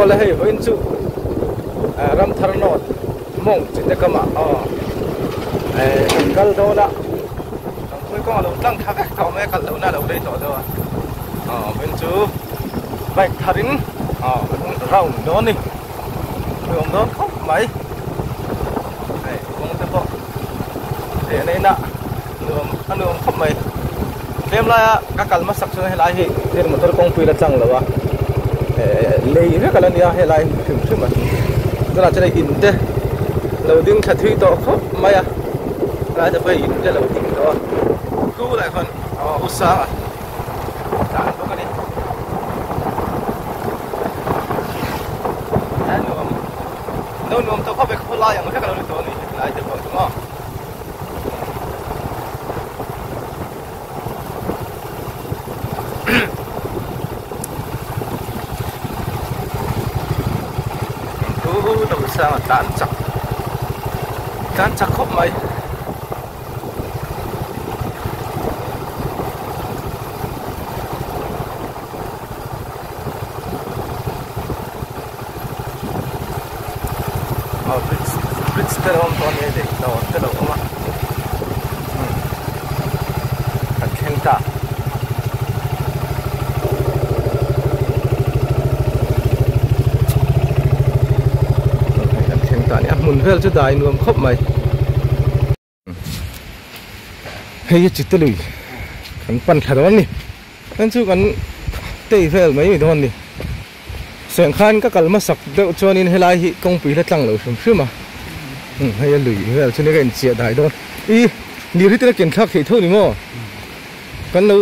là hay với chú ram thar nốt mong chỉ để cầm cal đó là tôi có lâu tăng thắc thao mấy cal lâu na lâu đây rồi bên chú bạch tharin rau đó nè đường đó khóc mấy này không thể bỏ để này nè đường khóc mấy đêm là các cal mất sắc xuân hay lại thì đêm một công phi là chẳng là lấy hết cả lần này hay lại thử chứ mà tức là cho đây in thế đầu tiên thật thi to khóc mấy lạiจะไปin thế đầu tiên đó cứu lại phần usaha chẳng có cái này nếu nuông tôi không phải không lạiอย่างcáiตัวนี้lạiจะบอกว่าđầu sang tán chắc khóc mày Bridge terong tuan ni dek, terong apa? Keng ta. Keng ta ni, mun vel tu dah nuam khop mai. Hei cita lui, kan pan kharon ni, kan tu kan tei vel mai mi don ni. Seng khan các kalma sak deuh chuanin helai hi kongpui la tlang lo hrum a hei a lui vel chuni kan chia dai don I ni ri te ken thak thei tho ni mo kan lo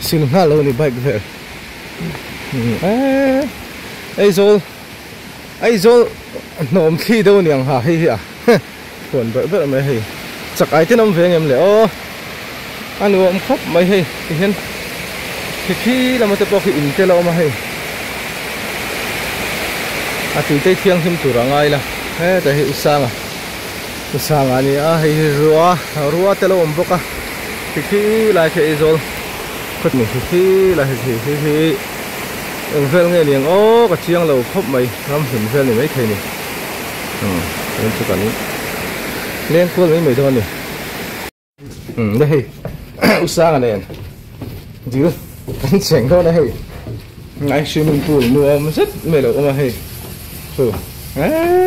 sil nga lo ni bike vel ai zol nom thi do niang ha hei a phon ba ba mai hei chak ai te nam veng em le o anu om khop mai hei hian khi la ma te pok in te lo ma hei tụi tây thiêng thêm tụi rangai là thế tại hiệu sang anh hay rùa telo ôm bốc khi lại cái rồi khuất mình khi lại thì vel nghe liền ô cái chiang lầu khóc mày làm hình vel này mấy thầy này nên cho cả lên cuốn mấy mày thôi này đây sang này chứ cái chèn thôi đây ngay swimming pool mưa rất mày lầu mà hay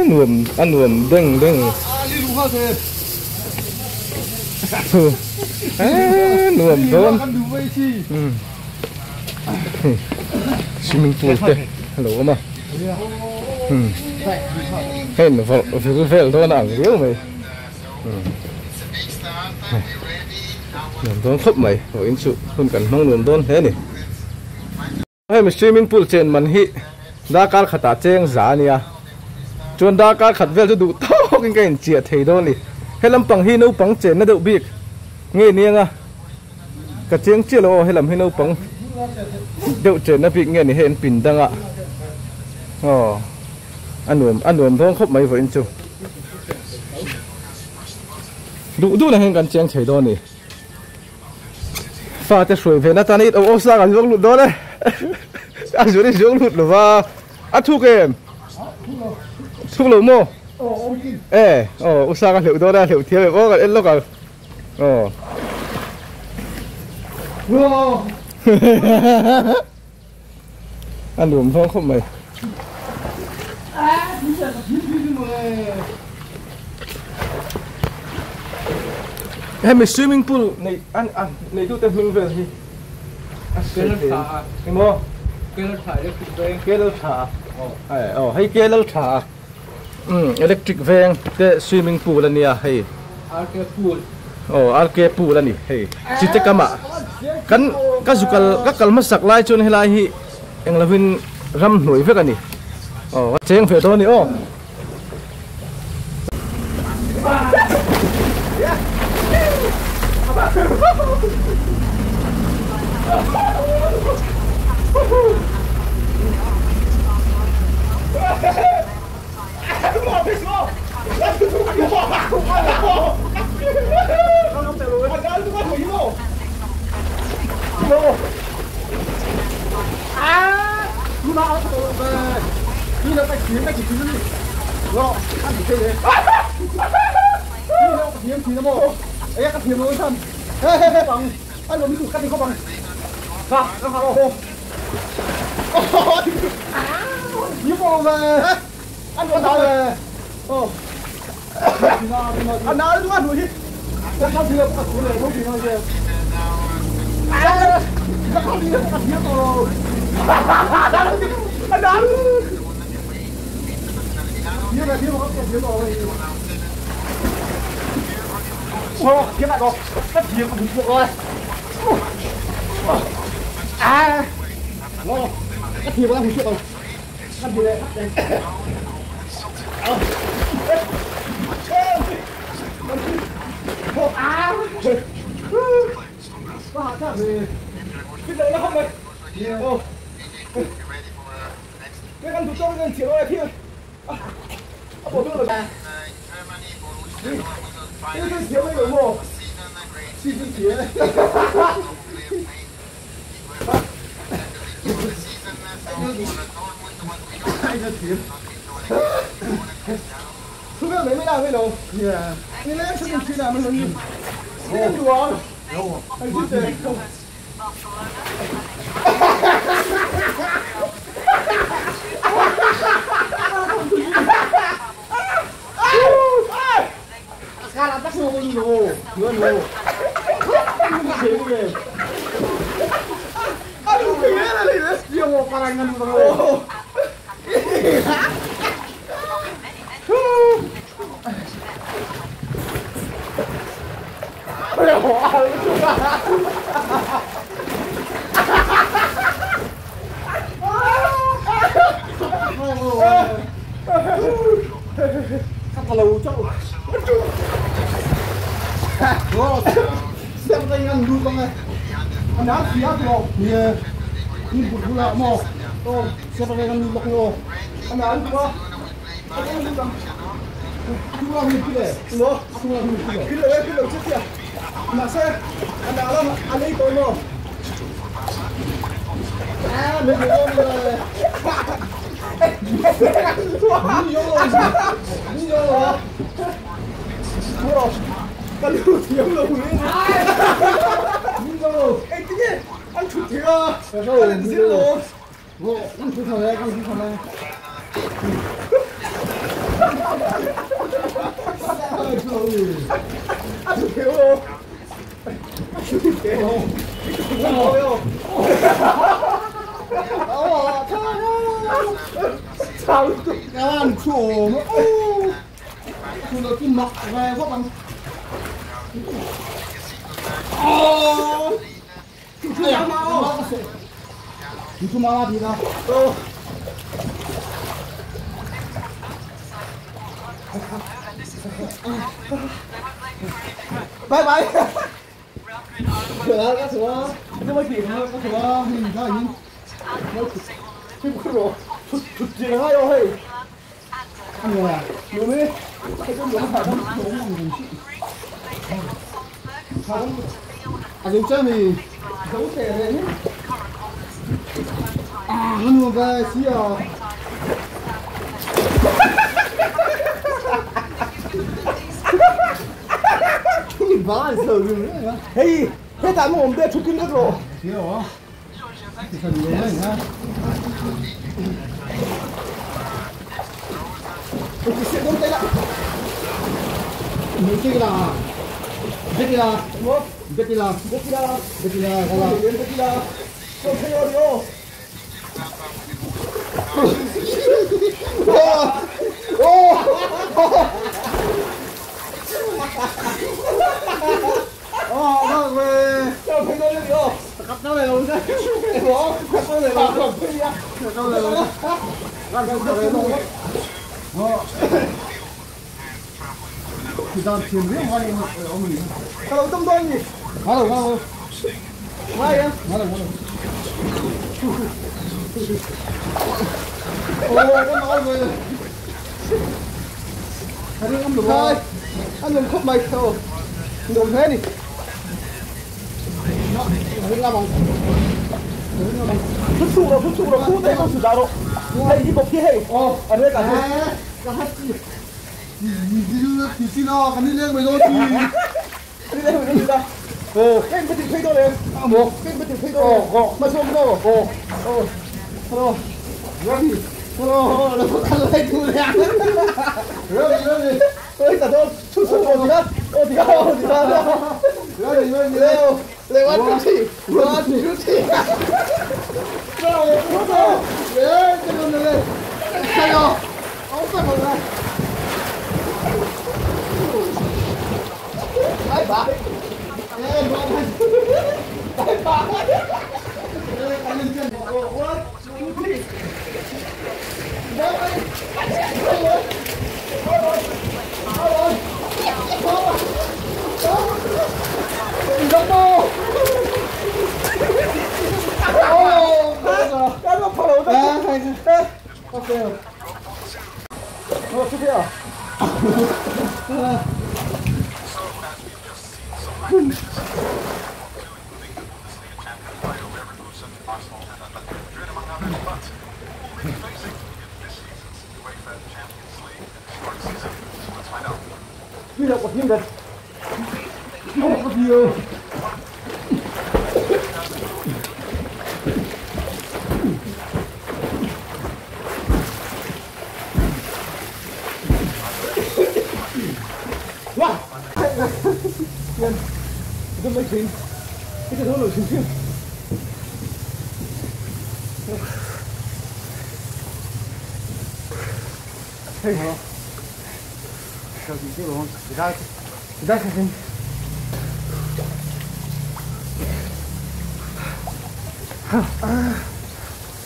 nuông ăn nuông đeng nuông đón swimming pool thế hello mà hết nó phải phải thôi nào yếu mày nuông đón khóc mày rồi in chụp không cần mong nuông đón thế này hay mà swimming pool trên mình hi đã cá khát chén giá nè, chuẩn đã cá khát về cho đủ to cái chia thầy đó nè, hay làm bằng hi nấu bằng chén nó đậu bịt, nghe nè à, cái chén chia lo hay làm hi nấu bằng đậu chén nó bịt nghe nè hay pin đăng ạ, ăn uống thôi khóc mấy vậy anh chú, đủ là hay cái chén thầy đó nè, pha cái suối về nó tan ít ô sao cái giống lụt đó đấy. À rồi đấy giống lụt rồi và thuốc em thuốc lẩu mô sao cái liệu đó là liệu thiếu có cái lúc à ăn đủ không không mày hay mày swimming pool này ăn này tụi mình về gì cái mô kia lâu thả hay kia lâu thả electric van cái swimming pool là nè hay arcade pool là nè hay chỉ tất cả mà các cái mất sạc lại cho nên lại hi anh là vin ram nổi với cái nè chén phải thôi nè đi đâu cái kiếm đi rồi ăn gì thế đi đâu cái kiếm nó mồ ấy cái kiếm nó thân hey bằng anh muốn đi cắt đi không bằng sao nó sao đâu kiếm mồ về anh còn sao về anh nói đúng không đuổi sao thì không có này không thì nói gì không đi không kiếm rồi anh đánh như là thiếu không thiếu rồi kiếm lại rồi rất thiếu không được rồi ngon rất thiếu đang hụt rồi rất thiếu đấy có hạt chắc gì cái đấy nó không này cái con thú trâu lên chiều này thiên bộ thương là cái chiều này đúng không xin chiều này ai ra chiều không biết lấy mấy nào mấy đâu nên lấy số tiền chi nào mới lớn như thế đùa đâu anh biết rồi không Cara, tá com o olho no. Aduh, gimana nih? Dia mau parangan terus. Kalau cok, siapa yang ngăn dulu bang? Anda siap loh? Iya, ini bulan mau. Oh, siapa yang ngăn dulu loh? Anda apa? Aku ngăn dulu bang. Aku ngăn dulu deh. Loh, aku ngăn dulu deh. Kilo cek ya. Nasi, Anda alam, Anda itu loh. Lebih loh. Cái lũ thiếu lũ này. Ê, cái gì? Ăn thịt thiếu à? Ăn thịt thiếu lũ. Ăn thịt thằng này, ăn thịt thằng này. Ăn thịt thiếu lũ. Ăn thịt thiếu lũ. Sao các bạn chủ nó chủ nó kim mặc về các bạn ya mau itu malah dia bye bye các số cái mấy chuyện các số mình ra những cái rồi thực sự hay ơi anh người à nhiều mấy cái con phải không đúng mình không dùng chơi mình giấu trẻ này nhé hắn mua về xí à chúng vả sợ rồi hey thế tại mà ông đây chụp kinh rồi hiểu hả thì cần nhớ này ha cái xe đông tay lại những cái là Betila, Betila, Betila, Betila, kalau Betila, kau saya dia. Bác về. Kau saya dia. Cắt nó này luôn đấy. Cắt nó này luôn. Cắt nó này luôn. Cắt nó này luôn. 기다려 지금 화내 어머니. 나 어떤 거니? 가라. 와야. 가라. Con nói về. Anh ăn được rồi. Anh đừng khóc mày thôi. Đừng thế đi. Nó ra bằng. Xuất xù rồi, khu đây không xử đạo đâu. hay đi bọc kia hay ở đây cả hết thì xin lo cái lên mày rồi thì đi đây mình đi đâu cái bên thịt thấy đâu lên một cái bên thịt thấy đâu gọ mà xong đâu hello hello nó có ăn lại tu lên rồi tôi cả tôi chút chút gì đó thì đó leo leo ăn chút gì đâu đấy cái con này sao đâu ông sao mà này bye bye em bye bye anh lên trên what Huy động một thiên địch không có nhiều wow cái mấy chuyện cái đó nổi xinh xinh hey hả sao gì chứ luôn ra xem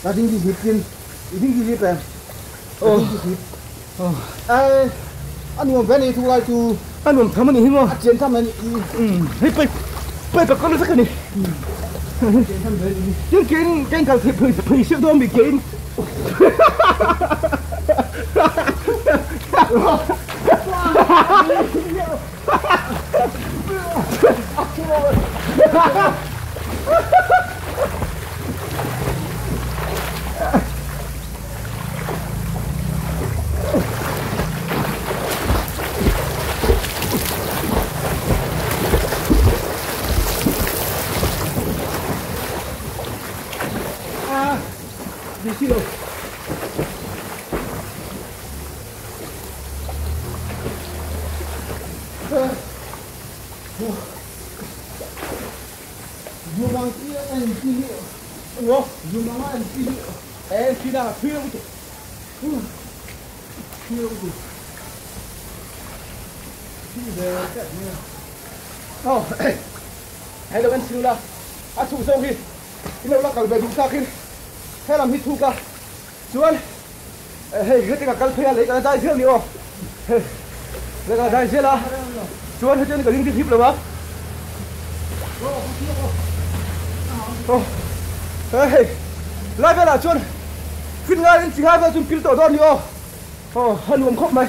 đã tính gì tiền tính gì tiền anh muốn về này thu lại tu anh muốn thăm anh hiểu không chuyện thăm anh hết bây giờ con nó rất cái này chuyện cái thằng thì siêu đôi bị kiện đi xin lỗi dùng bằng kia anh chi liệu đúng dùng bằng anh chi liệu em chi nào phiêu tụ phiêu tụ chi về cái gì hãy đâu anh siêu là thủ sâu khi cái lâu là cả về chúng ta khi hay làm hít thu cả chuan hey cái cái cần phải lấy cái đại dương đi ô lấy cái đại dương là chuan hết trên cái linh thiếp rồi bác hey lại về là chuan phun ngay đến chỉ hai về chuan kêu tổ đòn đi ô hơn ngầm khóc mày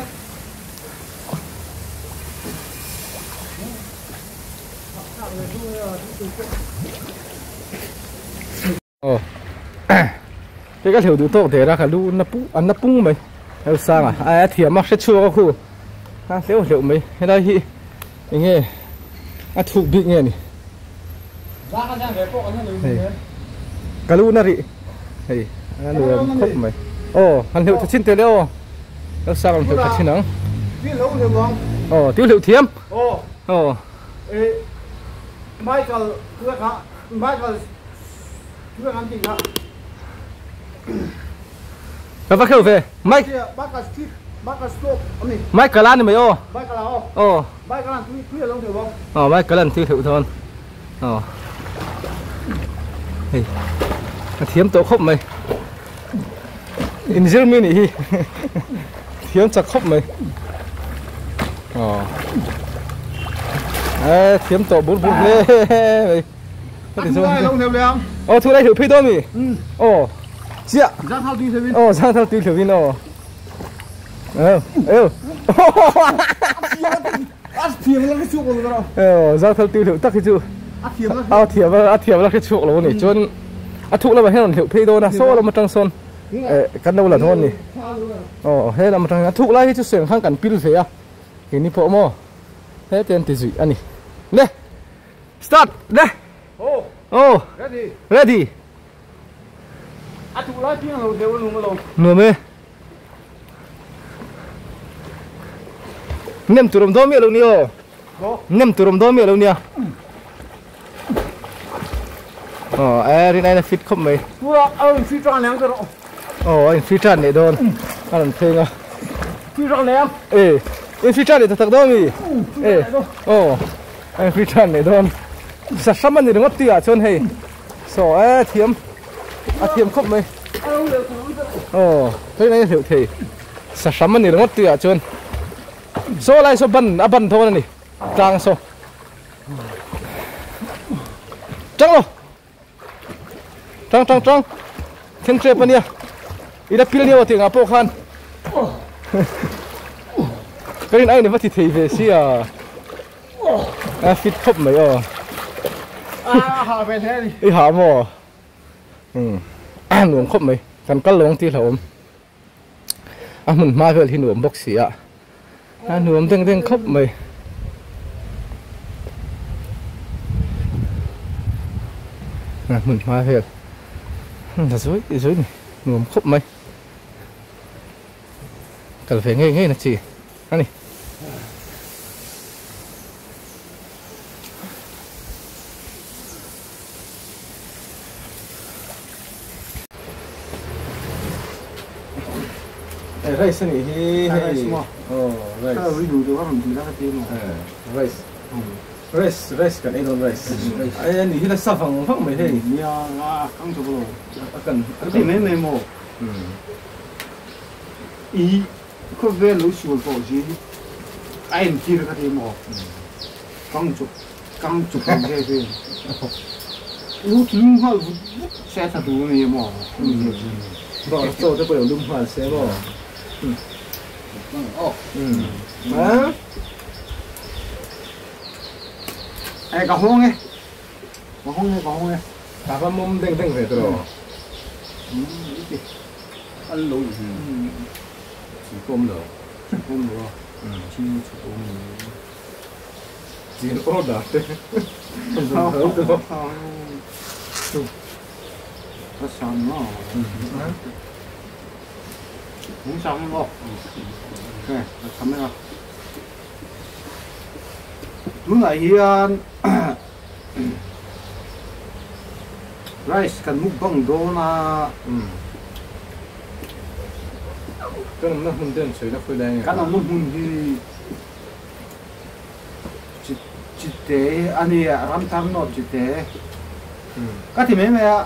cái hiểu được tốt thế ra cả lu nó pung mày hiểu sao à ai thiểm mắc sẽ chua khu ha nếu hiểu mày cái đây hi nghe thuộc bị nghe này cả lu nó rị hey anh lừa khóc mày anh hiểu thật xin tiền đâu hiểu sao còn hiểu thật xin nắng tiêu liệu thiểm mai còn cưa hả mai còn cưa ăn gì hả bác hiểu về Mike Mike cả lan thì mày Mike cả lan tuy là không không Mike cả lan tiêu thụ thôi thiếm tổ khóc mày in dương mi nỉ thiếm chặt khóc mày thiếm tổ bốn lê mày thu đây hiểu phi đôi mì chị ạ ra thao tuy thuyền ra thao tuy thuyền ra thao tuy thuyền tắc cái chú thiểm là cái chuột luôn này chôn thụ là phải hết hiểu phi đôi là số là một trang son กันđâu là thôi nè thế là một thằng thụ lại cho sườn khang cảnh pin về à cái này phổ mò thế tiền thì gì anh nè start đây ready thụ lại pin rồi đều luôn rồi nửa mê nem turum đó miệng luôn nè nem turum đó miệng luôn nè cái này là fit không mày phi tròn ném rồi anh phi tròn này đồn anh thấy không phi tròn ném anh phi tròn này thật đó mi anh phi tròn này đồn sao sắm anh đừng ngất tiệt chôn hay thiếm thiếm không mày cái này hiểu thì sao sắm anh đừng ngất tiệt chôn lại bẩn thôi này trang trắng rồi trăng thiên trep anh ida pil nhiều tiếng apo khan cái này này vẫn thì về xí fit khop mày hà về thế đi hà mò nuông khop mày cần cắt lông tí lồng mình mai về thì nuông bốc xí nuông tiếng khop mày mình mai về là dối này nuông khop mày cần phải nghe là chỉ anh này rice này rice rice kan edon rice ai ni hila safang phang mai hei ya kang to bolo kan cái này này mo ý có vẻ lối xuôi bỏ gì ai chỉ là cái mo căng chụp cái gì lúc lung hoa sẽ thật đúng này mo bỏ cho cái bể lung hoa sẽ bỏ ai cả hông ấy cả cái mông đeng về rồi ăn lẩu chỉ cơm lẩu chỉ có đã thế nó sáng nó không sáng đâu ok nó thấm ra lúc này rice kan muk bang do na cái nó hun đơn sấy nó phơi đen kan muk hun hi chỉ tế anh ram tham nó chỉ tế cái thì mấy mẹ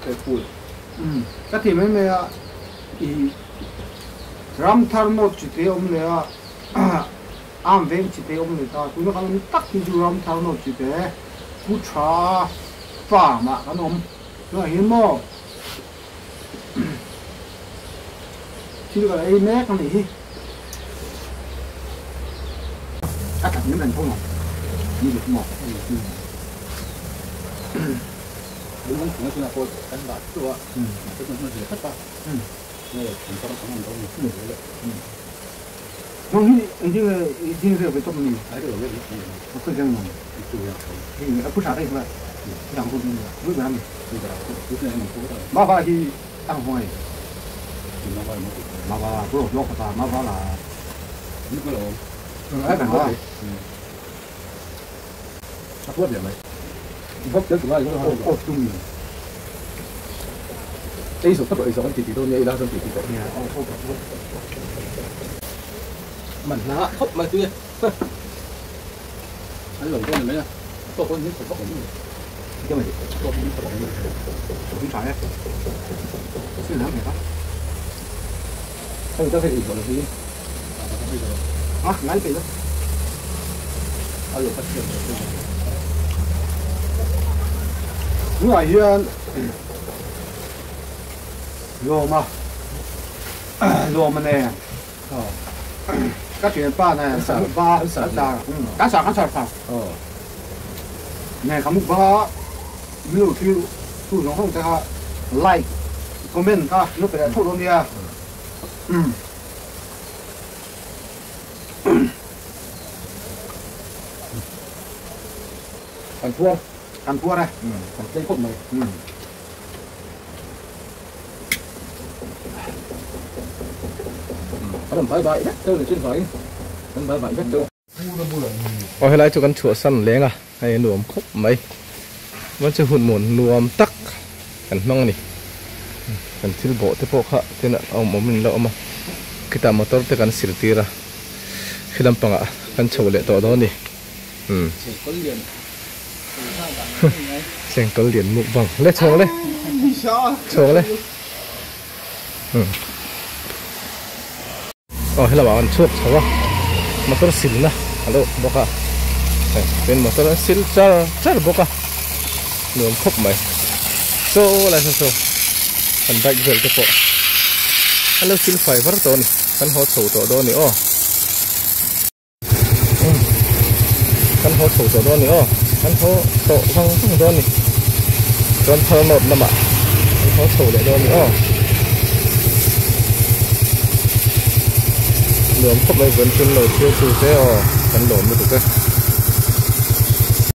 cái phun cái thì mấy mẹ ram tham nó chỉ tế ông này am ven chỉ tế ông này ta cũng nó còn tắc thì ram tham nó chỉ tế cú trà phá mà cái ông nó hiếm mò chỉ là ai mẹ con này chắc là những lần không mà đi được mò đúng không? Chúng ta có đánh bạcตัวtức là nó sẽ thất bại này chúng ta có một cái gì đấy không như rồi với tôm mì cái điều đấy nó không giống mình chủ yếu thì nó cứ xả đây thôi làm không được với làm bây giờ cứ thế mà cũng mà vào thì ăn hoài thì nó vào mà vào bữa lót ta mà vào là những cái đồ cái này đó sắp vớt vậy mày vớt trước tụi nó ô chung mì cái số thấp rồi số thì tôi nghĩ là số thì tôi nè ô mình nó khóc mà kia anh lồng con này mấy tôi có những cái bóc cái này tôi có những cái bóc không phải xin lắm này đó anh có thể gọi là gì lấy cái đó anh lồng phát triển đúng rồi hiện lùa mà nè các chuyện ba này ba cá sả phẳng này không ba nhiều thứ thu nó không ta lại comment ka lúc cái thu luôn nha ăn thua ăn thua đây ăn trên khúc này có làm bãi bãi đất tư là trên phải làm bãi bãi đất tư ở hay lại cho con chuột săn lén à hay nuông khúc mấy vẫn chưa hụt muộn nuông tắc cần măng này cần thil bộ thế bộ khác thế nào ông mình lo mà kita motor te kan sirtira khilam panga kan chole to do ni seng tol liền muk bang le chong le hello bạn chuột sao motor sil na hello boka bên motor sil char boka nuông khóc mày so lại so anh bike về cái bộ hello sil phải vắt to ni kan hot sầu to do ni kan hot sầu to do ni kan hot to sang do ni don thơ một năm ạ kan hot sầu lại do ni nuông khóc mày vẫn chân nổi chưa chưa thế kan đổ một cái